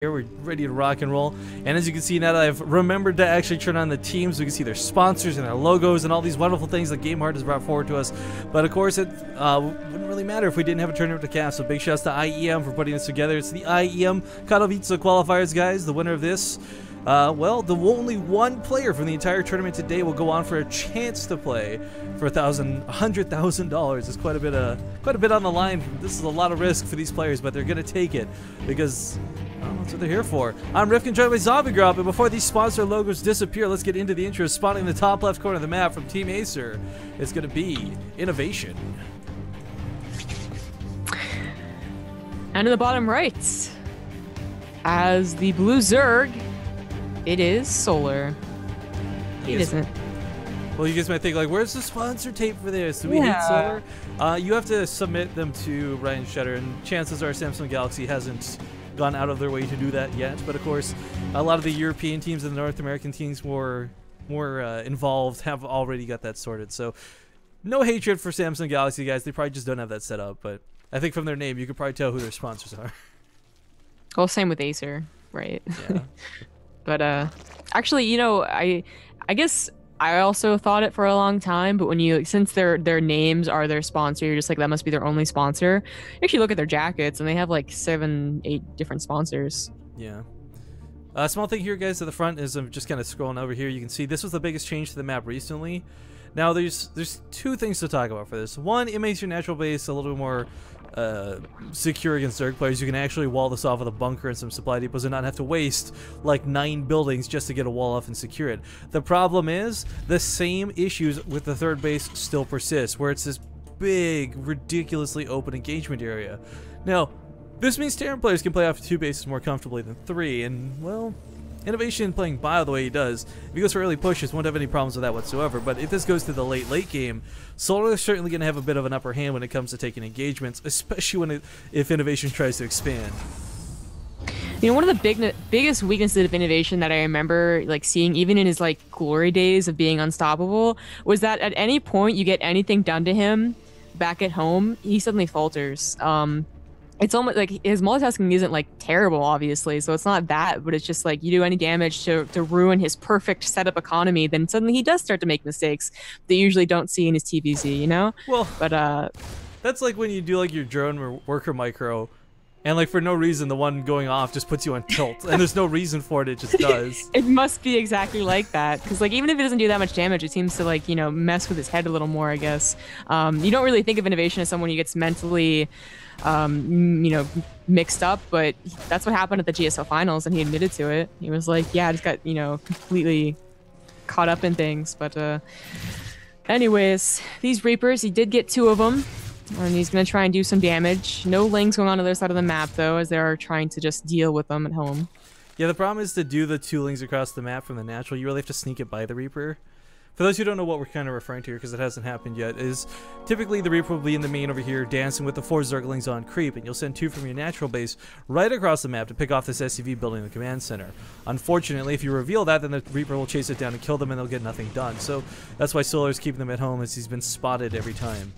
Here we're ready to rock and roll, and as you can see now that I've remembered to actually turn on the teams, we can see their sponsors and their logos and all these wonderful things that GameHeart has brought forward to us. But of course, it wouldn't really matter if we didn't have a tournament to cast. So big shouts to IEM for putting this together. It's the IEM Katowice Qualifiers, guys. The winner of this, well, the only one player from the entire tournament today will go on for a chance to play for $100,000. It's quite a bit on the line. This is a lot of risk for these players, but they're gonna take it because. Oh, that's what they're here for. I'm Rifkin, joined by Zombie Grub, and before these sponsor logos disappear, let's get into the intro. Spawning in the top left corner of the map from Team Acer, it's going to be Innovation. And in the bottom right, as the blue Zerg, it is Solar. It isn't. Well, you guys might think, like, where's the sponsor tape for this? Do we hate Solar? You have to submit them to Ryan Shutter, and chances are Samsung Galaxy hasn't gone out of their way to do that yet, but of course a lot of the European teams and the North American teams more involved have already got that sorted. So no hatred for Samsung Galaxy, guys. They probably just don't have that set up, but I think from their name you could probably tell who their sponsors are. Well, same with Acer, right? Yeah. But actually, you know, I guess I also thought it for a long time, but when you, since their names are their sponsor, you're just like, that must be their only sponsor. You actually look at their jackets and they have like 7, 8 different sponsors. Yeah. Small thing here, guys, at the front is I'm just kind of scrolling over here. You can see this was the biggest change to the map recently. Now there's 2 things to talk about for this. One, it makes your natural base a little bit more secure against Zerg players. You can actually wall this off with a bunker and some supply depots and not have to waste like 9 buildings just to get a wall off and secure it. The problem is the same issues with the third base still persist, where it's this big, ridiculously open engagement area. Now, this means Terran players can play off 2 bases more comfortably than 3, and, well, Innovation playing bio the way he does, if he goes for early pushes, won't have any problems with that whatsoever. But if this goes to the late game, Solar is certainly going to have a bit of an upper hand when it comes to taking engagements, especially if Innovation tries to expand. You know, one of the biggest weaknesses of Innovation that I remember like seeing even in his like glory days of being unstoppable was that at any point you get anything done to him back at home, he suddenly falters. It's almost like his multitasking isn't like terrible, obviously, so it's not that, but it's just like you do any damage to ruin his perfect setup economy, then suddenly he does start to make mistakes that you usually don't see in his TVZ, you know? Well, but that's like when you do like your drone worker micro, and like for no reason the one going off just puts you on tilt, and there's no reason for it, it just does. It must be exactly like that, because like even if it doesn't do that much damage, it seems to like, you know, mess with his head a little more, I guess. You don't really think of Innovation as someone who gets mentally you know, mixed up, but that's what happened at the GSL finals, and he admitted to it. He was like, yeah, I just got, you know, completely caught up in things. But anyways, these Reapers, he did get 2 of them, and he's gonna try and do some damage. No lings going on the other side of the map though, as they are trying to just deal with them at home. Yeah, the problem is to do the 2 lings across the map from the natural, you really have to sneak it by the Reaper. For those who don't know what we're kind of referring to here, because it hasn't happened yet, is typically the Reaper will be in the main over here dancing with the 4 Zerglings on creep, and you'll send 2 from your natural base right across the map to pick off this SCV building in the command center. Unfortunately, if you reveal that, then the Reaper will chase it down and kill them, and they'll get nothing done. So that's why Solar's keeping them at home, as he's been spotted every time.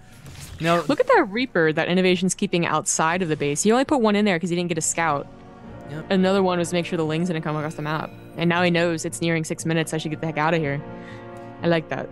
Now, look at that Reaper that Innovation's keeping outside of the base. He only put 1 in there because he didn't get a scout. Yep. Another one was to make sure the lings didn't come across the map. And now he knows it's nearing 6 minutes. I should get the heck out of here. I like that.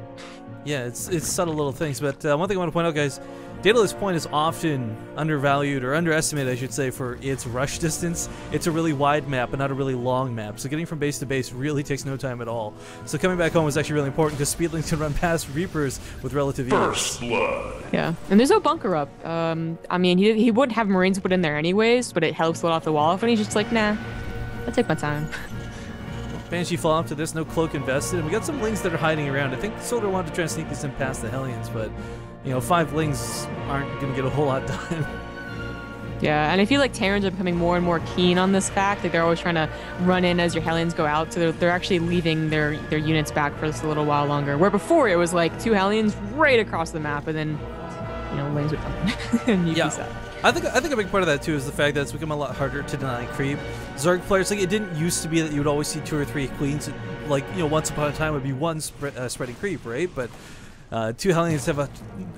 Yeah, it's subtle little things, but one thing I want to point out, guys, Daedalus Point is often undervalued, or underestimated, I should say, for its rush distance. It's a really wide map, but not a really long map, so getting from base to base really takes no time at all. So coming back home is actually really important, because Speedlings can run past Reapers with relative ease. First blood. Yeah, and there's no bunker up. I mean, he would have Marines put in there anyways, but it helps let off the wall, and he's just like, nah, I'll take my time. Banshee fall up to this, no cloak invested, and we got some lings that are hiding around. I think Solar wanted to try and sneak this in past the Hellions, but, you know, 5 lings aren't going to get a whole lot done. Yeah, and I feel like Terrans are becoming more and more keen on this fact. Like, they're always trying to run in as your Hellions go out, so they're actually leaving their units back for just a little while longer. Where before, it was like 2 Hellions right across the map, and then, you know, lings would come in, and you'd be sad. I think a big part of that too is the fact that it's become a lot harder to deny creep. Zerg players, like, it didn't used to be that you would always see 2 or 3 queens, like, you know, once upon a time would be 1 spreading creep, right? But 2 Hellions have a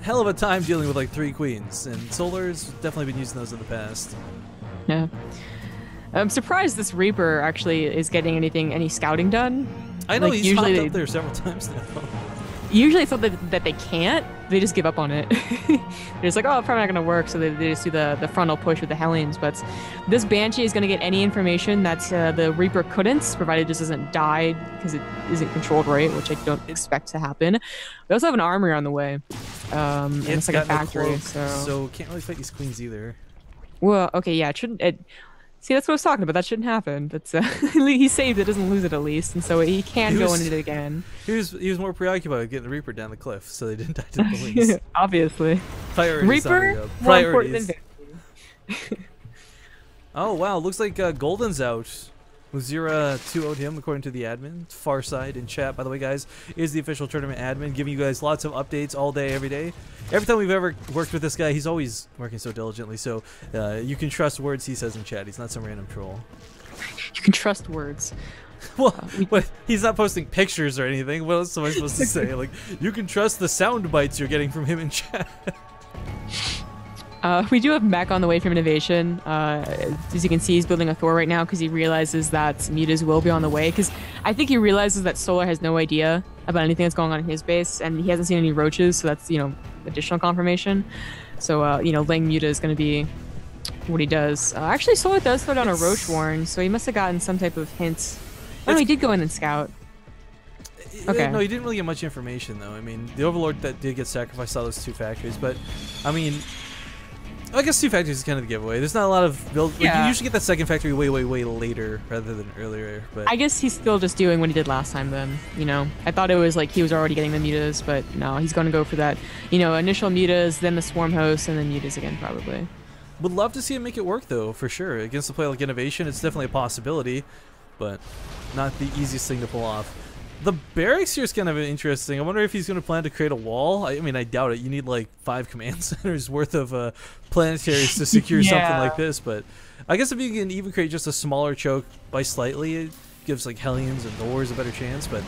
hell of a time dealing with like 3 queens, and Solar's definitely been using those in the past. Yeah. I'm surprised this Reaper actually is getting any scouting done. I know, Like, he's usually popped up there several times now. Usually it's something that they can't. They just give up on it. They're just like, oh, it's probably not going to work. So they just do the frontal push with the Hellions. But this Banshee is going to get any information that the Reaper couldn't, provided it just doesn't die because it isn't controlled right, which I don't expect to happen. We also have an armory on the way. And it's like a factory. So can't really fight these queens either. Well, okay, yeah, it shouldn't. See, that's what I was talking about. That shouldn't happen. That's he saved it, doesn't lose it at least, and so he can go into it again. He was more preoccupied with getting the Reaper down the cliff, so they didn't die to the police. Obviously. Priorities. Reaper more important than Banshee. Oh wow, looks like Golden's out. Muzira 2-0'd him according to the admin. Farside in chat, by the way, guys, is the official tournament admin, giving you guys lots of updates all day, every day. Every time we've ever worked with this guy, he's always working so diligently, so you can trust words he says in chat. He's not some random troll. You can trust words. Well, he's not posting pictures or anything. What else am I supposed to say? Like, you can trust the sound bites you're getting from him in chat. We do have Mech on the way from Innovation. As you can see, he's building a Thor right now because he realizes that mutas will be on the way. Because I think he realizes that Solar has no idea about anything that's going on in his base, and he hasn't seen any roaches, so that's, additional confirmation. So, laying muta is going to be what he does. Actually, Solar does throw down a roach warn, so he must have gotten some type of hint. Oh, no, he did go in and scout. Okay. No, he didn't really get much information, though. I mean, the Overlord that did get sacrificed saw those two factories, but, I mean, I guess two factories is kind of the giveaway. There's not a lot of build. Yeah. Like, you usually get that second factory way later rather than earlier. But I guess he's still just doing what he did last time then, I thought it was like he was already getting the mutas, but no, he's going to go for that, initial mutas, then the swarm host, and then mutas again probably. Would love to see him make it work, though, for sure. Against a play like Innovation, it's definitely a possibility, but not the easiest thing to pull off. The barracks here is kind of interesting. I wonder if he's going to plan to create a wall. I mean, I doubt it. You need like 5 command centers worth of planetaries to secure something like this. But I guess if you can even create just a smaller choke by slightly, it gives like Hellions and Thors a better chance. But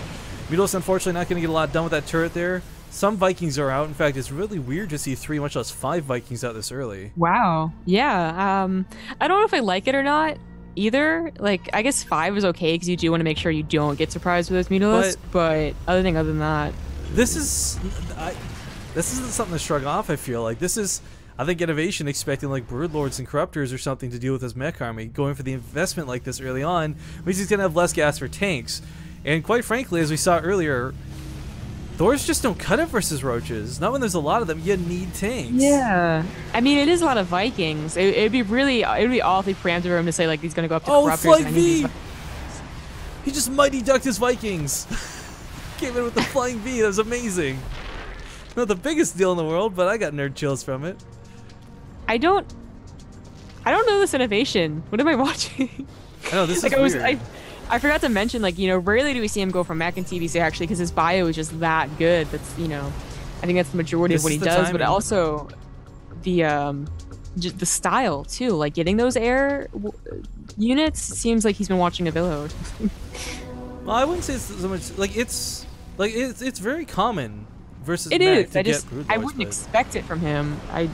Mutos, unfortunately, not going to get a lot done with that turret there. Some Vikings are out. In fact, it's really weird to see 3, much less 5 Vikings out this early. Wow. Yeah. I don't know if I like it or not either. Like, I guess 5 is okay because you do want to make sure you don't get surprised with those Mutos. But other than that, this isn't something to shrug off. I feel like this is, I think, Innovation expecting like Broodlords and Corruptors or something to deal with his mech army. Going for the investment like this early on means he's gonna have less gas for tanks. And quite frankly, as we saw earlier, Thors just don't cut it versus roaches. Not when there's a lot of them. You need tanks. Yeah, I mean, it is a lot of Vikings. It'd be awfully preemptive for him to say like he's gonna go up to Corruptors. Flight V! He just mighty ducked his Vikings. Came in with the flying V. That was amazing. Not the biggest deal in the world, but I got nerd chills from it. I don't know this Innovation. What am I watching? I know, this is weird. I forgot to mention, like, rarely do we see him go from Mech and TVC actually, because his bio is just that good. That's, I think that's the majority of what he does, but also just the style too. Like getting those air units seems like he's been watching a Villode. Well, I wouldn't say it's so much like it's very common versus it Mech is. I wouldn't expect it from him. I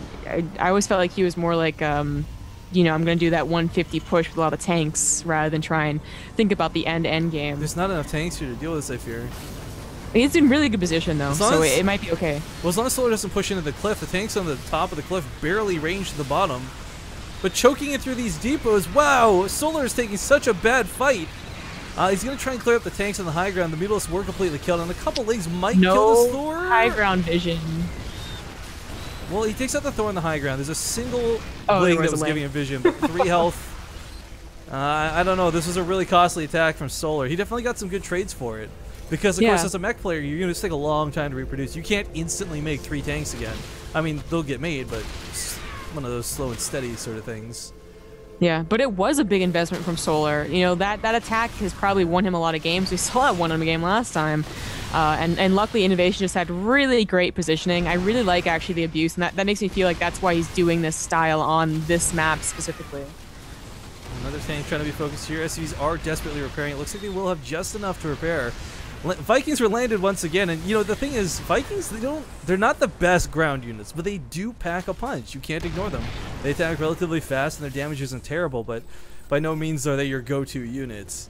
always felt like he was more like I'm going to do that 150 push with a lot of tanks rather than try and think about the end game. There's not enough tanks here to deal with this, I fear. He's in really good position, though, so it might be okay. Well, as long as Solar doesn't push into the cliff, the tanks on the top of the cliff barely range to the bottom. But choking it through these depots, wow! Solar is taking such a bad fight. He's going to try and clear up the tanks on the high ground. The Mutalists were completely killed, and a couple legs might kill this Thor. High ground vision. Well, he takes out the Thor on the high ground. There's a single leg that was giving him vision, but 3 health. I don't know. This was a really costly attack from Solar. He definitely got some good trades for it. Because, of course, as a mech player, you're going to take a long time to reproduce. You can't instantly make 3 tanks again. I mean, they'll get made, but it's one of those slow and steady sort of things. Yeah, but it was a big investment from Solar. That attack has probably won him a lot of games. We saw that won him a game last time. And luckily, Innovation just had really great positioning. I really like, actually, the abuse, and that makes me feel like that's why he's doing this style on this map specifically. Another tank trying to be focused here. SCVs are desperately repairing. It looks like they will have just enough to repair. Vikings were landed once again, and the thing is, Vikings, they're not the best ground units, but they do pack a punch. You can't ignore them. They attack relatively fast, and their damage isn't terrible, but by no means are they your go-to units.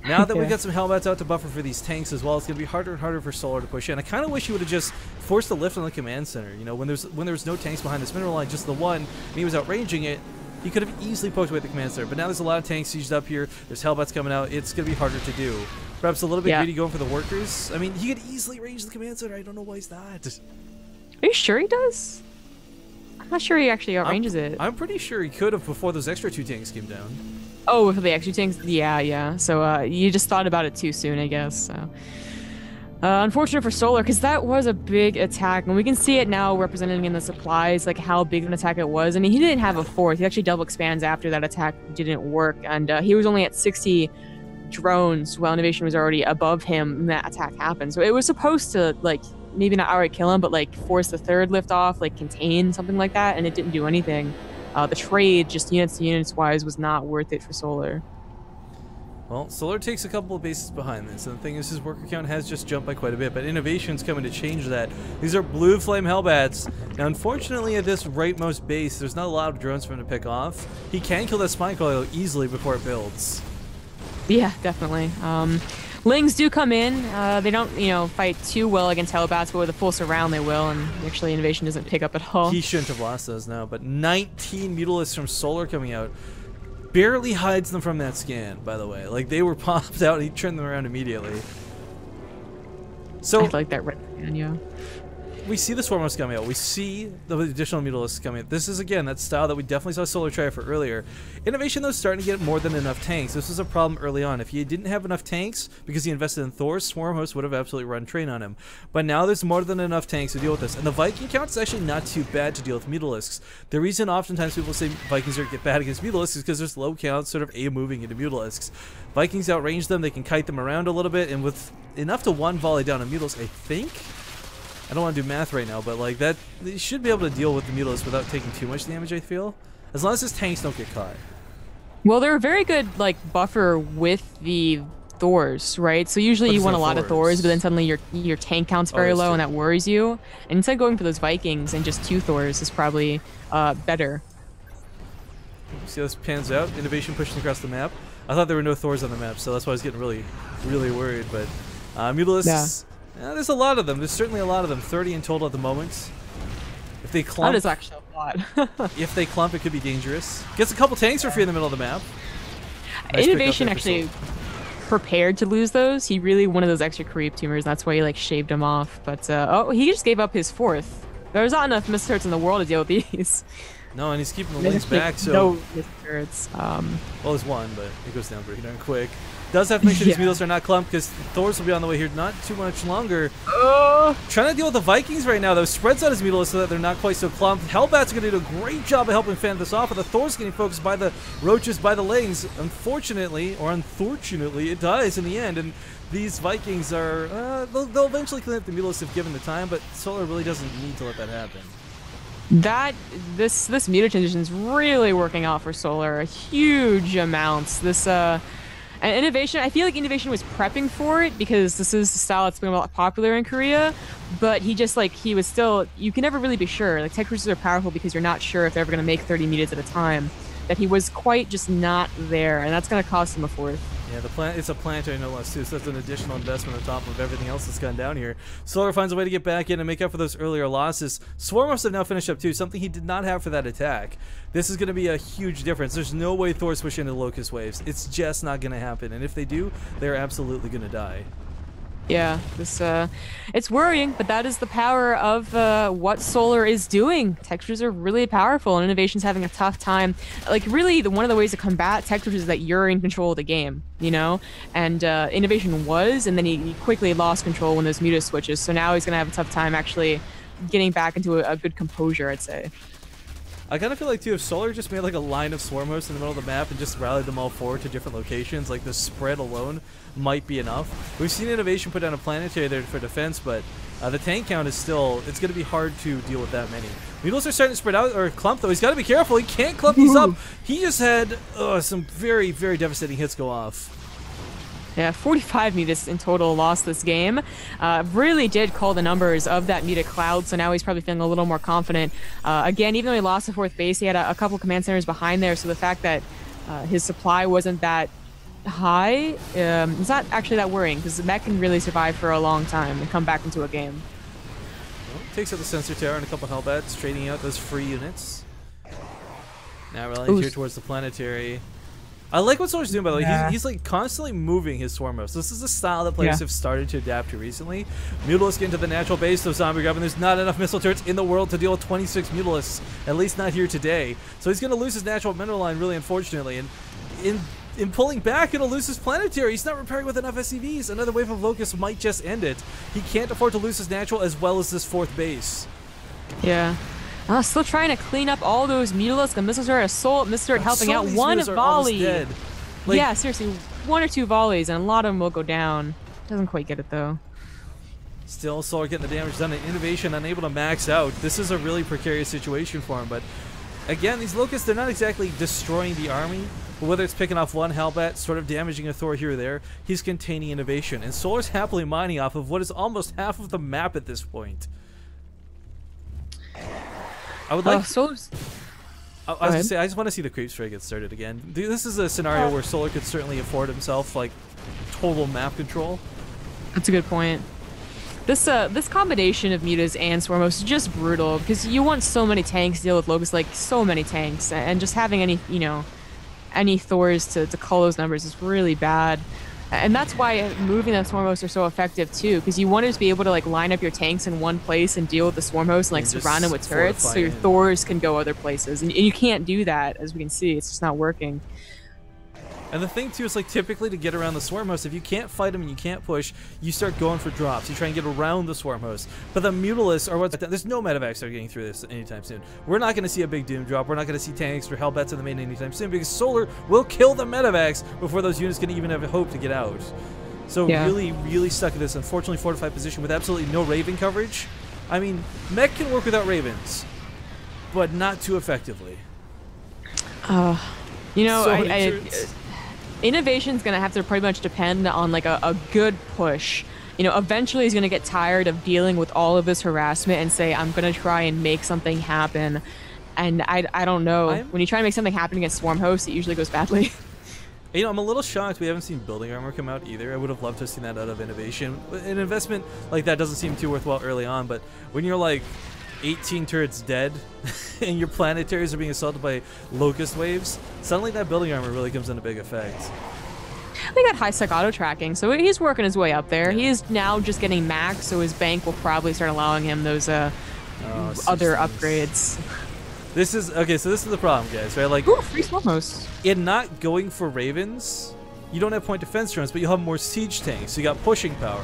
Now that we got some Hellbats out to buffer for these tanks as well, it's going to be harder and harder for Solar to push in. I kind of wish he would have just forced the lift on the command center. You know, when there's no tanks behind this mineral line, just the one, and he was outranging it, he could have easily poked away at the command center. But now there's a lot of tanks sieged up here. There's Hellbats coming out. It's going to be harder to do. Perhaps a little bit greedy going for the workers. I mean, he could easily range the command center. I don't know why he's not. Are you sure he does? I'm not sure he actually outranges it. I'm pretty sure he could have before those extra 2 tanks came down. Oh, for the extra tanks? Yeah. So you just thought about it too soon, I guess. So. Unfortunate for Solar, because that was a big attack, and we can see it now represented in the supplies, like how big of an attack it was. I mean, he didn't have a 4th. He actually double expands after that attack didn't work, and he was only at 60 drones while Innovation was already above him when that attack happened. So it was supposed to, like, maybe not outright kill him, but, like, force the 3rd lift off, like, contain, something like that, and it didn't do anything. The trade, just units to units wise, was not worth it for Solar. Well, Solar takes a couple of bases behind this, and the thing is his worker count has just jumped by quite a bit, but Innovation's coming to change that. These are blue flame Hellbats. Now, unfortunately, at this rightmost base, there's not a lot of drones for him to pick off. He can kill that Spine Coil easily before it builds. Yeah, definitely. Lings do come in. They don't, fight too well against Hellbats, but with a full surround they will, and actually Innovation doesn't pick up at all. He shouldn't have lost those now, but 19 Mutalisks from Solar coming out. Barely hides them from that scan, by the way. Like, they were popped out, he turned them around immediately. So, I like that red scan, yeah. We see the Swarmos coming out. We see the additional Mutalisks coming out. This is, again, that style that we definitely saw Solar try for earlier. Innovation, though, is starting to get more than enough tanks. This was a problem early on. If he didn't have enough tanks, because he invested in Thor, Swarmos would have absolutely run train on him. But now there's more than enough tanks to deal with this. And the Viking count is actually not too bad to deal with Mutalisks. The reason oftentimes people say Vikings are get bad against Mutalisks is because there's low counts sort of A-moving into Mutalisks. Vikings outrange them, they can kite them around a little bit, and with enough to one volley down a Mutalisk, I think. I don't want to do math right now, but like that, they should be able to deal with the Mutalisks without taking too much damage, I feel. As long as his tanks don't get caught. Well, they're a very good, like, buffer with the Thors, right? So usually you want a lot of Thors, but then suddenly your tank count's very low, and that worries you. And instead of going for those Vikings and just 2 Thors is probably better. See how this pans out? Innovation pushing across the map. I thought there were no Thors on the map, so that's why I was getting really, really worried. But Mutalisks... Yeah, there's a lot of them. There's certainly a lot of them. 30 in total at the moment. If they clump... That is actually a lot. If they clump, it could be dangerous. Gets a couple tanks for free in the middle of the map. Nice Innovation actually prepared to lose those. He really wanted those extra creep tumors. That's why he, like, shaved them off. But, oh, he just gave up his 4th. There's not enough missed turrets in the world to deal with these. No, and he's keeping the Lings back, so... No missed turrets. Well, there's one, but it goes down pretty darn quick. Does have to make sure these Mutalisks are not clumped, because Thors will be on the way here not too much longer. Trying to deal with the Vikings right now, though. Spreads out his Mutalisks so that they're not quite so clumped. Hellbats are going to do a great job of helping fend this off, but the Thors getting focused by the Roaches, by the Lings. Unfortunately, it dies in the end, and these Vikings are... they'll eventually clean up the Mutalisks if given the time, but Solar really doesn't need to let that happen. This mutation is really working out for Solar. Huge amounts. And Innovation, I feel like Innovation was prepping for it because this is the style that's been a lot popular in Korea, but he just, like, he was still, you can never really be sure. Like, tech cruisers are powerful because you're not sure if they're ever going to make 30 meters at a time. That he was quite just not there, and that's going to cost him a 4th. Yeah, it's a planetary no less too, so that's an additional investment on top of everything else that's gone down here. Solar finds a way to get back in and make up for those earlier losses. Swarmos have now finished up too, something he did not have for that attack. This is going to be a huge difference. There's no way Thors push into Locust Waves. It's just not going to happen, and if they do, they're absolutely going to die. Yeah, it's worrying, but that is the power of what Solar is doing. Textures are really powerful, and Innovation's having a tough time. Like, really, one of the ways to combat textures is that you're in control of the game, you know? And Innovation was, and then he quickly lost control when those muta switches, so now he's going to have a tough time actually getting back into a good composure, I'd say. I kind of feel like, too, if Solar just made like a line of Swarmos in the middle of the map and just rallied them all forward to different locations, like the spread alone might be enough. We've seen Innovation put down a planetary there for defense, but the tank count is still, it's going to be hard to deal with that many. Mutalisks are starting to spread out, or clump, though. He's got to be careful. He can't clump these up. He just had some very, very devastating hits go off. Yeah, 45 mutas in total lost this game. Really did call the numbers of that muta cloud, so now he's probably feeling a little more confident. Again, even though he lost the 4th base, he had a couple command centers behind there, so the fact that his supply wasn't that high, it's not actually that worrying because the mech can really survive for a long time and come back into a game. Well, takes out the sensor tower and a couple Hellbats, trading out those free units. Now rallying here towards the planetary. I like what Solar's doing, by the way. He's like constantly moving his Swarmos. This is a style that players have started to adapt to recently. Mutalisks into the natural base of Zombie Grub, and there's not enough missile turrets in the world to deal with 26 Mutalisks, at least not here today. So he's going to lose his natural mineral line, really unfortunately. And in pulling back, it'll lose his planetary. He's not repairing with enough SCVs. Another wave of Locusts might just end it. He can't afford to lose his natural as well as this 4th base. Yeah. Still trying to clean up all those Mutalisks. The missiles are assault. Missiles are helping out. One volley. Like, yeah, seriously, 1 or 2 volleys, and a lot of them will go down. Doesn't quite get it though. Still, Solar getting the damage done. And Innovation unable to max out. This is a really precarious situation for him. But again, these Locusts, they're not exactly destroying the army. But whether it's picking off one Hellbat, sort of damaging a Thor here or there, he's containing Innovation. And Solar's happily mining off of what is almost half of the map at this point. I would like. Solar's. I was gonna say, I just want to see the creep strike get started again. This is a scenario where Solar could certainly afford himself like total map control. That's a good point. This combination of Mutas and Swarmos is just brutal because you want so many tanks to deal with Locust, like so many tanks, and just having any Thors to call those numbers is really bad. And that's why moving the Swarm hosts are so effective too, because you want to just be able to like line up your tanks in one place and deal with the Swarm host and like surround them with turrets, so your Thors can go other places. And you can't do that, as we can see. It's just not working. And the thing too is, like, typically to get around the Swarm host, if you can't fight them and you can't push, you start going for drops. You try and get around the Swarm host. But the Mutalisks are what's there's no medevacs that are getting through this anytime soon. We're not going to see a big Doom drop. We're not going to see tanks or Hellbats in the main anytime soon, because Solar will kill the medevacs before those units can even have a hope to get out. So really, really stuck in this unfortunately fortified position with absolutely no Raven coverage. I mean, Mech can work without Ravens, but not too effectively. You know, Innovation's gonna have to pretty much depend on like a good push. You know, eventually he's gonna get tired of dealing with all of this harassment and say, I'm gonna try and make something happen. And I don't know. When you try to make something happen against Swarm hosts, it usually goes badly. You know, I'm a little shocked we haven't seen building armor come out either. I would have loved to have seen that out of Innovation. An investment like that doesn't seem too worthwhile early on, but when you're like 18 turrets dead and your planetaries are being assaulted by Locust waves, suddenly that building armor really comes into big effect. They got high sec auto tracking, so he's working his way up there. He is now just getting max, so his bank will probably start allowing him those other upgrades. This is okay, so this is the problem, guys, right? Like, ooh, free Swarm hosts. In not going for Ravens, you don't have point defense drones, but you'll have more siege tanks, so you got pushing power.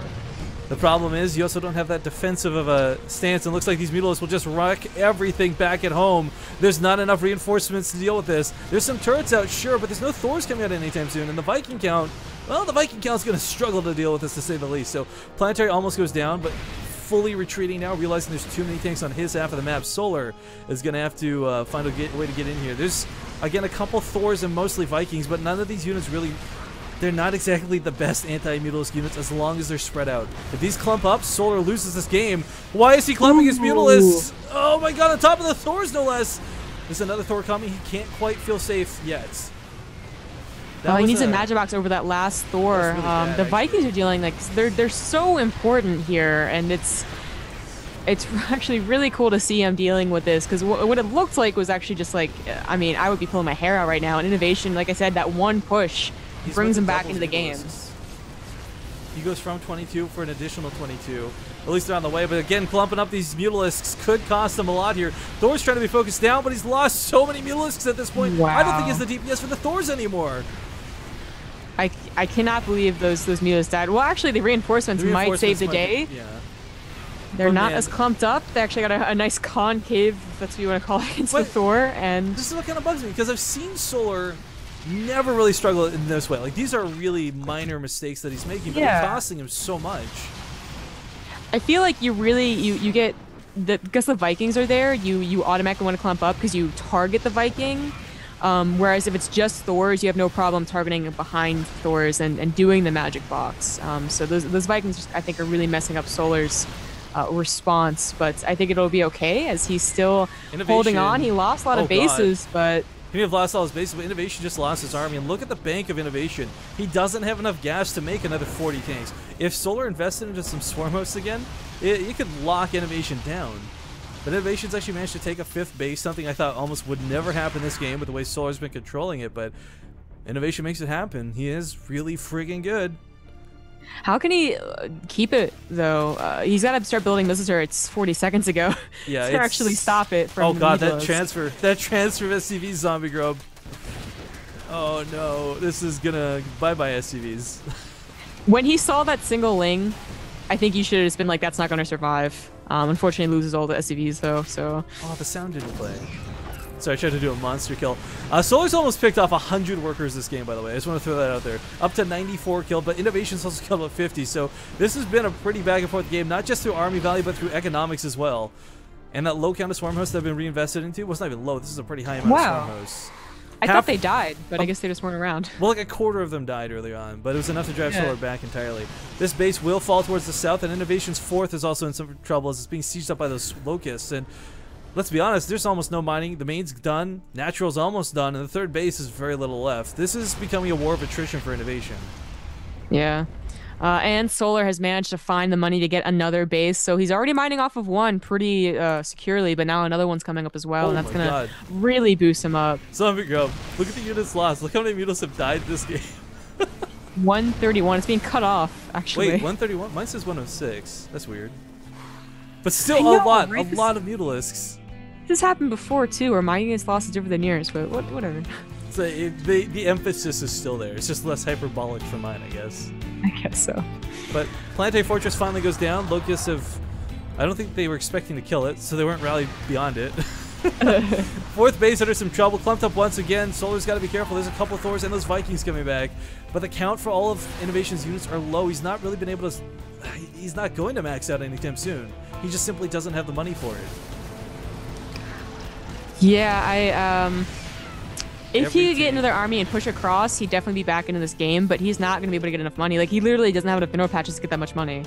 The problem is you also don't have that defensive of a stance, and it looks like these Mutalisks will just wreck everything back at home. There's not enough reinforcements to deal with this. There's some turrets out, sure, but there's no Thors coming out anytime soon, and the Viking count, well, the Viking count's going to struggle to deal with this, to say the least. So Planetary almost goes down, but fully retreating now, realizing there's too many tanks on his half of the map. Solar is going to have to find a way to get in here. There's, again, a couple Thors and mostly Vikings, but none of these units really... They're not exactly the best anti-Mutalisk units as long as they're spread out. If these clump up, Solar loses this game. Why is he clumping his Mutalisks? Oh my god, on top of the Thors, no less. There's another Thor coming. He can't quite feel safe yet. He needs a magic box over that last Thor. Really bad, the Vikings are dealing, like, they're so important here, and it's actually really cool to see him dealing with this, because what it looked like was actually just like, I mean, I would be pulling my hair out right now. And Innovation, like I said, that one push brings him back into the game. He goes from 22 for an additional 22. At least they're on the way, but again, clumping up these Mutalisks could cost him a lot here. Thor's trying to be focused down, but he's lost so many Mutalisks at this point. Wow. I don't think he has the DPS for the Thors anymore. I cannot believe those Mutalisks died. Well, actually, the reinforcements might save the day. Yeah. They're not as clumped up. They actually got a nice concave, if that's what you want to call it, against the Thor. And this is what kind of bugs me, because I've seen Solar never really struggle in this way. Like, these are really minor mistakes that he's making, but they're costing him so much. I feel like you really you get because the Vikings are there, you automatically want to clump up because you target the Viking. Whereas if it's just Thors, you have no problem targeting behind Thors and doing the magic box. So those Vikings, I think, are really messing up Solar's response. But I think it'll be okay, as he's still holding on. He lost a lot of bases, but He may have lost all his bases, but Innovation just lost his army. And look at the bank of Innovation. He doesn't have enough gas to make another 40 tanks. If Solar invested into some Swarm Hosts again, it could lock Innovation down. But Innovation's actually managed to take a 5th base, something I thought almost would never happen this game with the way Solar's been controlling it. But Innovation makes it happen. He is really friggin' good. How can he keep it, though? He's got to start building missile turrets 40 seconds ago Yeah, to actually stop it from Oh god, that Needles. transfer of SCV Zombie Grub. Oh no, this is gonna bye-bye SCVs. When he saw that single Ling, I think he should have just been like, that's not going to survive. Unfortunately, loses all the SCVs, though, so... Oh, the sound didn't play. Sorry, I tried to do a monster kill. Solar's almost picked off 100 workers this game, by the way. I just want to throw that out there. Up to 94 killed, but Innovation's also killed about 50, so this has been a pretty back-and-forth game, not just through army value, but through economics as well. And that low count of Swarm Hosts that have been reinvested into, well, it's not even low. This is a pretty high amount of Swarm Hosts. I thought they died, but I guess they just weren't around. Well, like a quarter of them died early on, but it was enough to drive Solar back entirely. This base will fall towards the south, and Innovation's 4th is also in some trouble as it's being sieged up by those locusts. And let's be honest, there's almost no mining. The main's done, Natural's almost done, and the 3rd base is very little left. This is becoming a war of attrition for Innovation. Yeah. And Solar has managed to find the money to get another base, so he's already mining off of one pretty securely, but now another one's coming up as well, and that's going to really boost him up. Zombie Grub, look at the units lost. Look how many mutas have died this game. 131. It's being cut off, actually. Wait, 131? Mine says 106. That's weird. But still a lot of mutalisks. This happened before, too, where my unit's lost is different than yours, but whatever. So the emphasis is still there. It's just less hyperbolic for mine, I guess. I guess so. But Planetary Fortress finally goes down. Locusts have... I don't think they were expecting to kill it, so they weren't rallied beyond it. 4th base under some trouble. Clumped up once again. Solar's got to be careful. There's a couple of Thors and those Vikings coming back. But the count for all of Innovation's units are low. He's not really been able to... He's not going to max out anytime soon. He just simply doesn't have the money for it. Yeah, if he could get into their army and push across, he'd definitely be back into this game, but he's not going to be able to get enough money. Like, he literally doesn't have enough mineral patches to get that much money.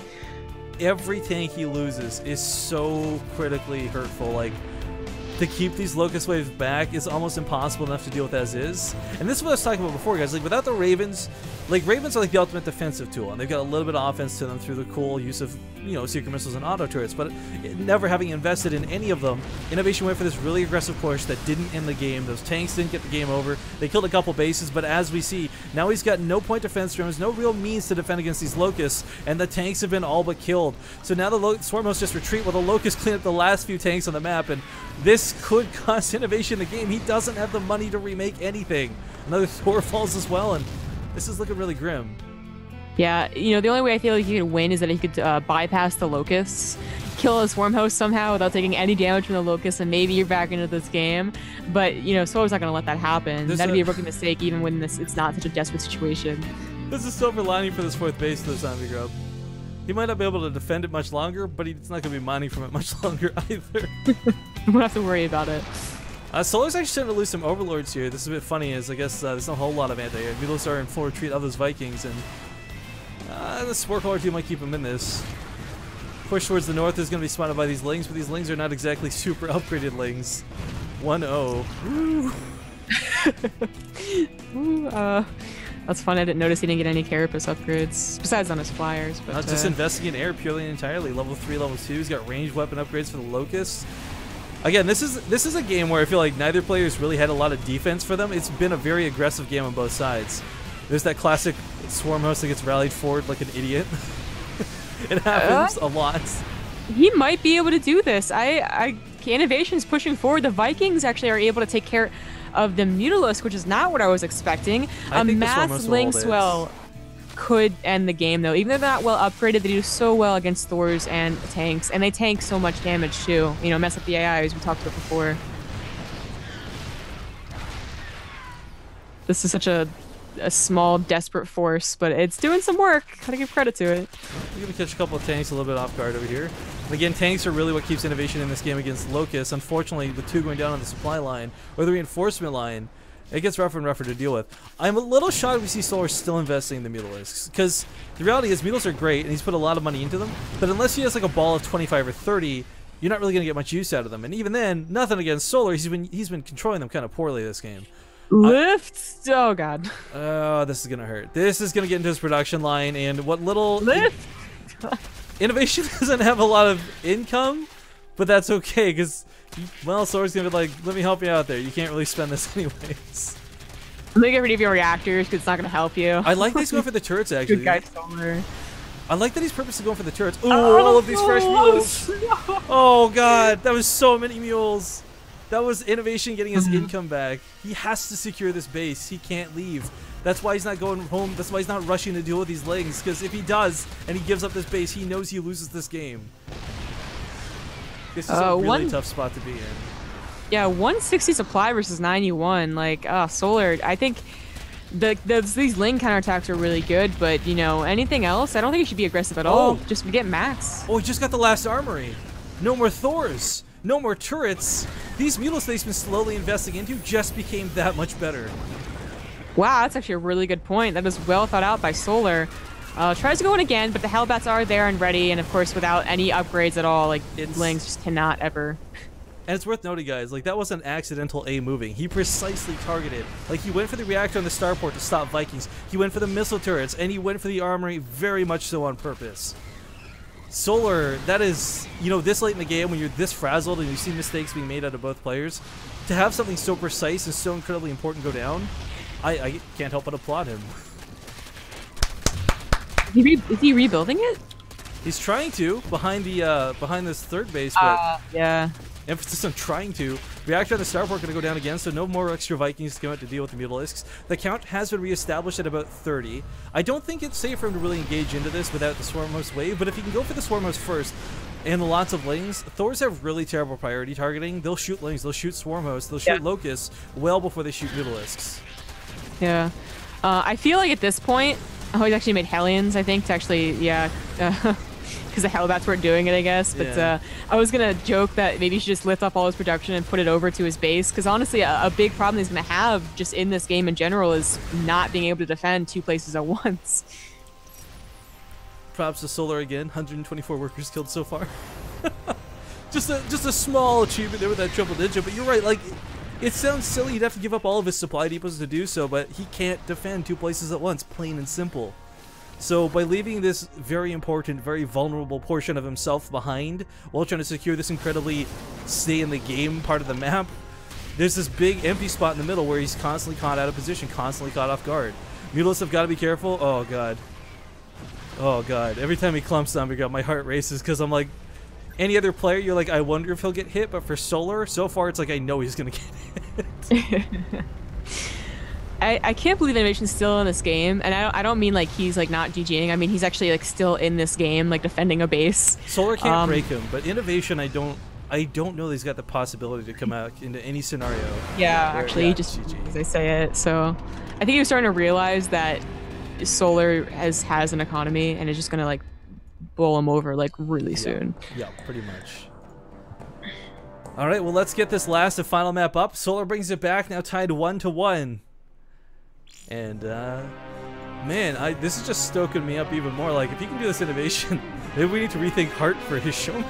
Every tank he loses is so critically hurtful. Like, to keep these locust waves back is almost impossible enough to deal with as is. And this is what I was talking about before, guys. Like, without the Ravens, like, Ravens are like the ultimate defensive tool, and they've got a little bit of offense to them through the cool use of, you know, secret missiles and auto turrets. But never having invested in any of them, Innovation went for this really aggressive push that didn't end the game. Those tanks didn't get the game over. They killed a couple bases, but as we see, now he's got no point defense drones, no real means to defend against these locusts, and the tanks have been all but killed. So now the Swarm Hosts just retreat while the locusts clean up the last few tanks on the map, and this could cost Innovation the game. He doesn't have the money to remake anything. Another Thor falls as well, and this is looking really grim. Yeah, you know, the only way I feel like he could win is that he could bypass the locusts, kill a Swarm Host somehow without taking any damage from the locusts, and maybe you're back into this game. But, you know, Solar's not going to let that happen. That'd be a rookie mistake even when it's not such a desperate situation. There's a silver lining for this 4th base, though, Zombie Grub. He might not be able to defend it much longer, but he's not going to be mining from it much longer either. We won't have to worry about it. Solar's actually starting to lose some Overlords here. This is a bit funny, as I guess there's not a whole lot of anti-air. Mulos are in full retreat of those Vikings, and the Spore Color team might keep him in this. Push towards the north is going to be spotted by these Lings, but these Lings are not exactly super upgraded Lings. 1-0. Woo! Ooh, that's fun. I didn't notice he didn't get any Carapace upgrades, besides on his flyers. But just investing in air purely and entirely. Level 3, level 2. He's got ranged weapon upgrades for the Locusts. Again, this is a game where I feel like neither player's really had a lot of defense for them. It's been a very aggressive game on both sides. There's that classic Swarm Host that gets rallied forward like an idiot. It happens a lot. He might be able to do this. Innovation's pushing forward. The Vikings actually are able to take care of the Mutalisk, which is not what I was expecting. A mass Ling Swell could end the game, though. Even though they're not well upgraded, they do so well against Thors and tanks, and they tank so much damage, too. You know, mess up the AI, as we talked about before. This is such a small, desperate force, but it's doing some work. Gotta give credit to it. We're gonna catch a couple of tanks a little bit off guard over here. Again, tanks are really what keeps Innovation in this game against Locusts. Unfortunately, with 2 going down on the supply line, or the reinforcement line, it gets rougher and rougher to deal with. I'm a little shocked we see Solar still investing in the Mutalisks, because the reality is Mutalisks are great, and he's put a lot of money into them, but unless he has like a ball of 25 or 30, you're not really gonna get much use out of them. And even then, nothing against Solar. He's been controlling them kind of poorly this game. Lift. Oh god. Oh, this is gonna hurt. This is gonna get into his production line, and what little Lift. Innovation doesn't have a lot of income, but that's okay because, well, Solar's gonna be like, let me help you out there. You can't really spend this anyways. I'm gonna get rid of your reactors because it's not gonna help you. I like that he's going for the turrets actually. Good guy, Solar. I like that he's purposely going for the turrets. Ooh, all of these fresh mules. Oh god, that was so many mules. That was Innovation getting his income back. He has to secure this base. He can't leave. That's why he's not going home. That's why he's not rushing to deal with these lings. Because if he does and he gives up this base, he knows he loses this game. This is a really tough spot to be in. Yeah, 160 supply versus 91. Like, Solar. I think these ling counterattacks are really good, but you know, anything else, I don't think you should be aggressive at all. Just get max. Oh, he just got the last armory. No more Thors. No more turrets. These Mutalisks he's been slowly investing into just became that much better. Wow, that's actually a really good point. That was well thought out by Solar. Tries to go in again, but the Hellbats are there and ready, and of course without any upgrades at all, like lings just cannot ever. And it's worth noting, guys, like that wasn't accidental A moving. He precisely targeted. Like he went for the reactor on the starport to stop Vikings. He went for the missile turrets, and he went for the armory very much so on purpose. Solar, that is, you know, this late in the game when you're this frazzled and you see mistakes being made out of both players, to have something so precise and so incredibly important go down, I can't help but applaud him. Is he rebuilding it? He's trying to behind this third base, but yeah. Emphasis on trying to. Reactor on the starport going to go down again, so no more extra Vikings to come out to deal with the Mutalisks. The count has been reestablished at about 30. I don't think it's safe for him to really engage into this without the Swarmhost wave, but if he can go for the Swarmhost first, and lots of lings, Thors have really terrible priority targeting. They'll shoot lings, they'll shoot Swarmhost, they'll shoot Locusts well before they shoot Mutalisks. Yeah. I feel like at this point, he's actually made Hellions, I think, to actually, because the Hellbats weren't doing it, I guess. But I was going to joke that maybe he should just lift up all his production and put it over to his base. Because honestly, a big problem he's going to have just in this game in general is not being able to defend two places at once. Props to Solar again. 124 workers killed so far. just a small achievement there with that triple digit. But you're right. Like, it sounds silly. He'd have to give up all of his supply depots to do so. But he can't defend two places at once. Plain and simple. So by leaving this very important, very vulnerable portion of himself behind while trying to secure this incredibly stay-in-the-game part of the map, there's this big empty spot in the middle where he's constantly caught out of position, constantly caught off guard. Mutalisks have got to be careful. Oh, God. Oh, God. Every time he clumps on me, my heart races because I'm like, any other player, you're like, I wonder if he'll get hit, but for Solar, so far it's like I know he's going to get hit. I can't believe Innovation's still in this game, and I don't mean like he's like not GGing. I mean he's actually like still in this game, like defending a base. Solar can't break him, but Innovation, I don't know that he's got the possibility to come out into any scenario. Yeah, actually, just as I say it. So I think he was starting to realize that Solar has an economy and is just gonna like bowl him over like really soon. Yeah, pretty much. All right, well let's get this last and final map up. Solar brings it back, now tied 1-1. And man, this is just stoking me up even more. Like, if he can do this Innovation, maybe we need to rethink Heart for his show.